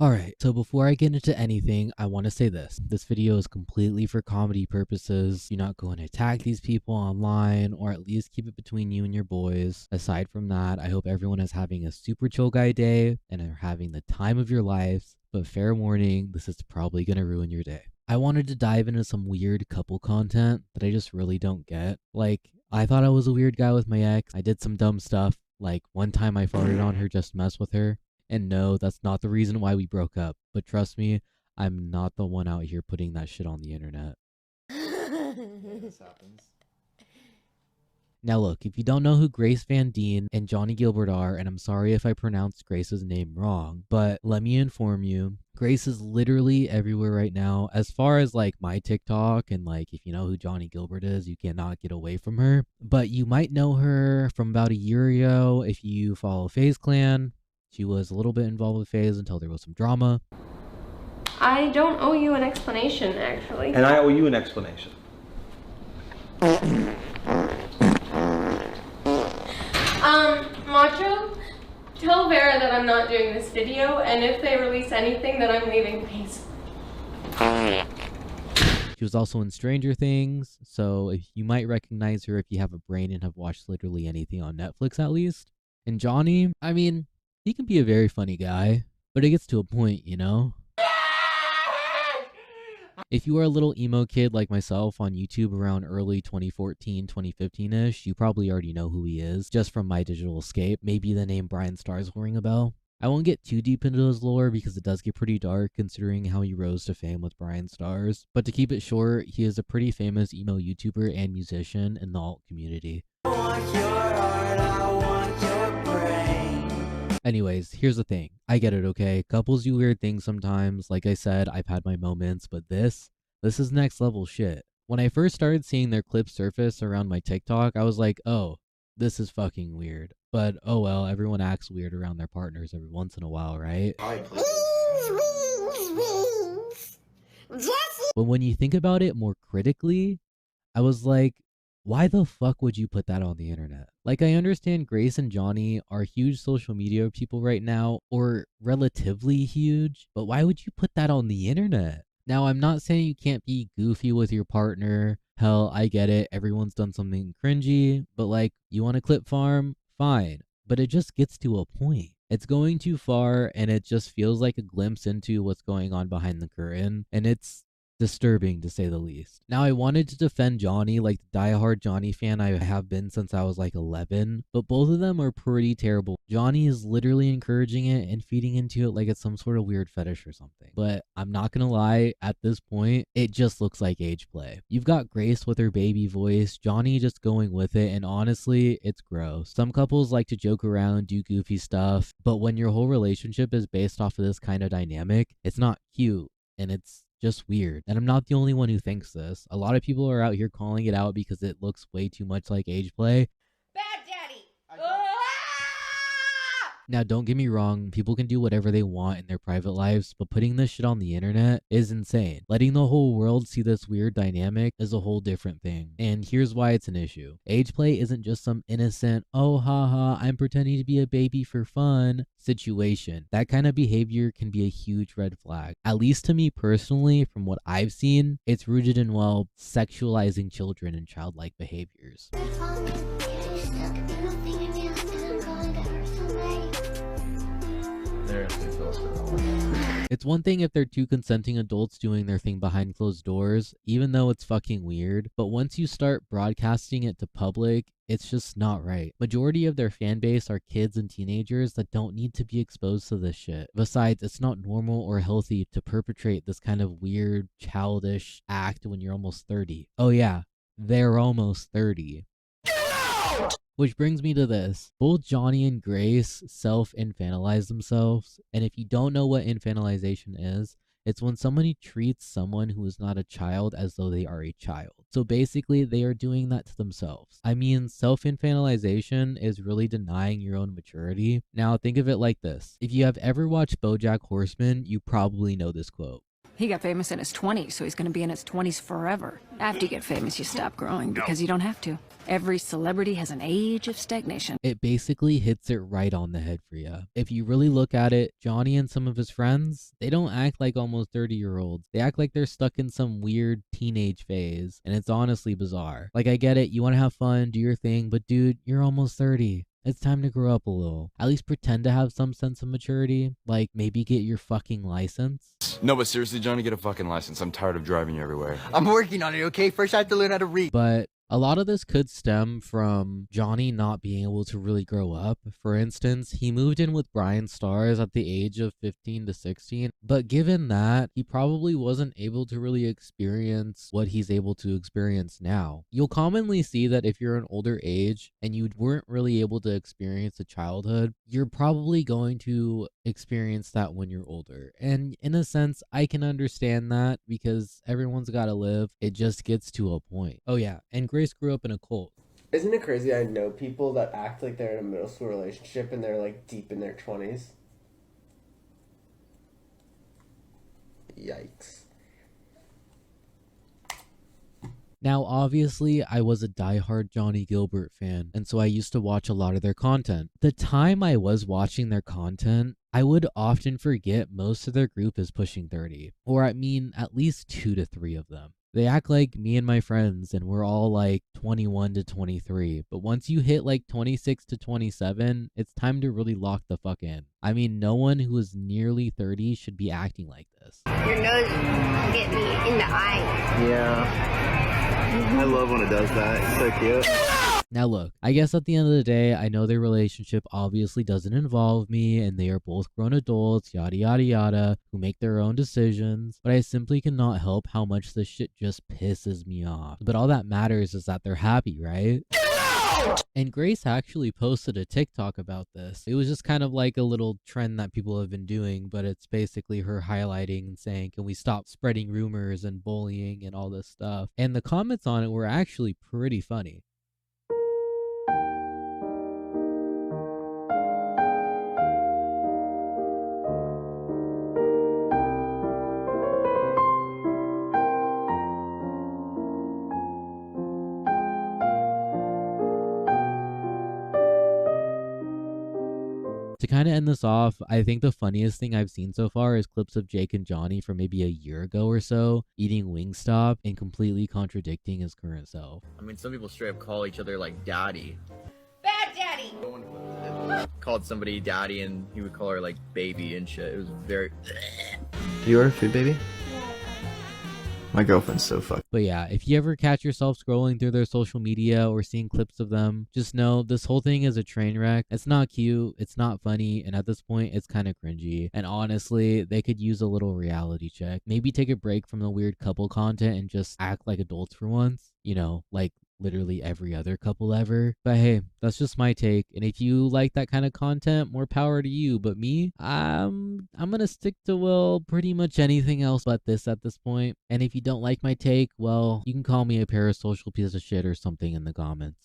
Alright, so before I get into anything, I want to say this. This video is completely for comedy purposes. Do not go and attack these people online, or at least keep it between you and your boys. Aside from that, I hope everyone is having a super chill guy day and are having the time of your lives. But fair warning, this is probably going to ruin your day. I wanted to dive into some weird couple content that I just really don't get. Like, I thought I was a weird guy with my ex. I did some dumb stuff. Like, one time I farted on her just to mess with her. And no, that's not the reason why we broke up. But trust me, I'm not the one out here putting that shit on the internet. Yeah, this happens. Now look, if you don't know who Grace Van Dien and Johnnie Guilbert are, and I'm sorry if I pronounced Grace's name wrong, but let me inform you, Grace is literally everywhere right now. As far as like my TikTok, and like if you know who Johnnie Guilbert is, you cannot get away from her. But you might know her from about a year ago if you follow FaZe Clan. She was a little bit involved with FaZe until there was some drama. I don't owe you an explanation, actually. And I owe you an explanation. Macho, tell Vera that I'm not doing this video, and if they release anything, that I'm leaving, please. She was also in Stranger Things, so if you might recognize her if you have a brain and have watched literally anything on Netflix at least. And Johnnie, I mean, he can be a very funny guy, but it gets to a point, you know? If you are a little emo kid like myself on YouTube around early 2014, 2015-ish, you probably already know who he is, just from my digital escape. Maybe the name Brian Stars will ring a bell. I won't get too deep into his lore because it does get pretty dark considering how he rose to fame with Brian Stars. But to keep it short, he is a pretty famous emo YouTuber and musician in the alt community. Anyways, here's the thing. I get it, okay? Couples do weird things sometimes. Like I said, I've had my moments, but this is next level shit. When I first started seeing their clips surface around my TikTok, I was like, oh, this is fucking weird. But oh well, everyone acts weird around their partners every once in a while, right? But when you think about it more critically, I was like, why the fuck would you put that on the internet? Like, I understand Grace and Johnnie are huge social media people right now, or relatively huge, but why would you put that on the internet? Now, I'm not saying you can't be goofy with your partner. Hell, I get it. Everyone's done something cringy, but like, you want to clip farm? Fine. But it just gets to a point. It's going too far, and it just feels like a glimpse into what's going on behind the curtain, and it's disturbing to say the least. Now, I wanted to defend Johnnie like the diehard Johnnie fan I have been since I was like 11, but both of them are pretty terrible. Johnnie is literally encouraging it and feeding into it like it's some sort of weird fetish or something. But I'm not gonna lie, at this point, it just looks like age play. You've got Grace with her baby voice, Johnnie just going with it, and honestly, it's gross. Some couples like to joke around, do goofy stuff, but when your whole relationship is based off of this kind of dynamic, it's not cute, and it's just weird. And I'm not the only one who thinks this. A lot of people are out here calling it out because it looks way too much like age play. Bad daddy! Now, don't get me wrong, people can do whatever they want in their private lives, but putting this shit on the internet is insane. Letting the whole world see this weird dynamic is a whole different thing. And here's why it's an issue. Age play isn't just some innocent, oh haha, I'm pretending to be a baby for fun situation. That kind of behavior can be a huge red flag. At least to me personally, from what I've seen, it's rooted in, well, sexualizing children and childlike behaviors. It's one thing if they're two consenting adults doing their thing behind closed doors, even though it's fucking weird, but once you start broadcasting it to public, it's just not right. Majority of their fan base are kids and teenagers that don't need to be exposed to this shit. Besides, it's not normal or healthy to perpetrate this kind of weird, childish act when you're almost 30. Oh yeah, they're almost 30. Which brings me to this. Both Johnnie and Grace self-infantilize themselves, and if you don't know what infantilization is, it's when somebody treats someone who is not a child as though they are a child. So basically, they are doing that to themselves. I mean, self-infantilization is really denying your own maturity. Now, think of it like this. If you have ever watched BoJack Horseman, you probably know this quote. He got famous in his 20s, so he's gonna be in his 20s forever. After you get famous, you stop growing because you don't have to. Every celebrity has an age of stagnation. It basically hits it right on the head for you. If you really look at it, Johnny and some of his friends, they don't act like almost 30-year-olds. They act like they're stuck in some weird teenage phase, and it's honestly bizarre. Like, I get it, you want to have fun, do your thing, but dude, you're almost 30. It's time to grow up a little. At least pretend to have some sense of maturity. Like, maybe get your fucking license. No, but seriously, Johnny, get a fucking license. I'm tired of driving you everywhere. I'm working on it, okay? First I have to learn how to read. But a lot of this could stem from Johnny not being able to really grow up. For instance, he moved in with Brian Stars at the age of 15 to 16, but given that, he probably wasn't able to really experience what he's able to experience now. You'll commonly see that if you're an older age and you weren't really able to experience a childhood, you're probably going to experience that when you're older. And in a sense, I can understand that because everyone's got to live. It just gets to a point. Oh yeah, and Grace grew up in a cult. Isn't it crazy? I know people that act like they're in a middle school relationship and they're like deep in their 20s. Yikes. Now, obviously, I was a diehard Johnnie Guilbert fan, and so I used to watch a lot of their content. The time I was watching their content, I would often forget most of their group is pushing 30, or I mean, at least 2 to 3 of them. They act like me and my friends, and we're all like 21 to 23. But once you hit like 26 to 27, it's time to really lock the fuck in. I mean, no one who is nearly 30 should be acting like this. Your nose get me in the eye. Yeah. I love when it does that. It's so cute. Now look, I guess at the end of the day, I know their relationship obviously doesn't involve me, and they are both grown adults, yada yada yada, who make their own decisions, but I simply cannot help how much this shit just pisses me off. But all that matters is that they're happy, right? And Grace actually posted a TikTok about this. It was just kind of like a little trend that people have been doing, but it's basically her highlighting and saying, can we stop spreading rumors and bullying and all this stuff? And the comments on it were actually pretty funny. To kind of end this off, I think the funniest thing I've seen so far is clips of Jake and Johnny from maybe a year ago or so eating Wingstop and completely contradicting his current self. I mean, some people straight up call each other like daddy. Bad daddy. Called somebody daddy and he would call her like baby and shit. It was very... Do you order food, baby? My girlfriend's so fucked. But yeah, if you ever catch yourself scrolling through their social media or seeing clips of them, just know this whole thing is a train wreck. It's not cute, it's not funny, and at this point, it's kind of cringy. And honestly, they could use a little reality check. Maybe take a break from the weird couple content and just act like adults for once. You know, like literally every other couple ever. But hey, that's just my take. And if you like that kind of content, more power to you. But me, I'm gonna stick to, well, pretty much anything else but this at this point. And if you don't like my take, well, you can call me a parasocial piece of shit or something in the comments.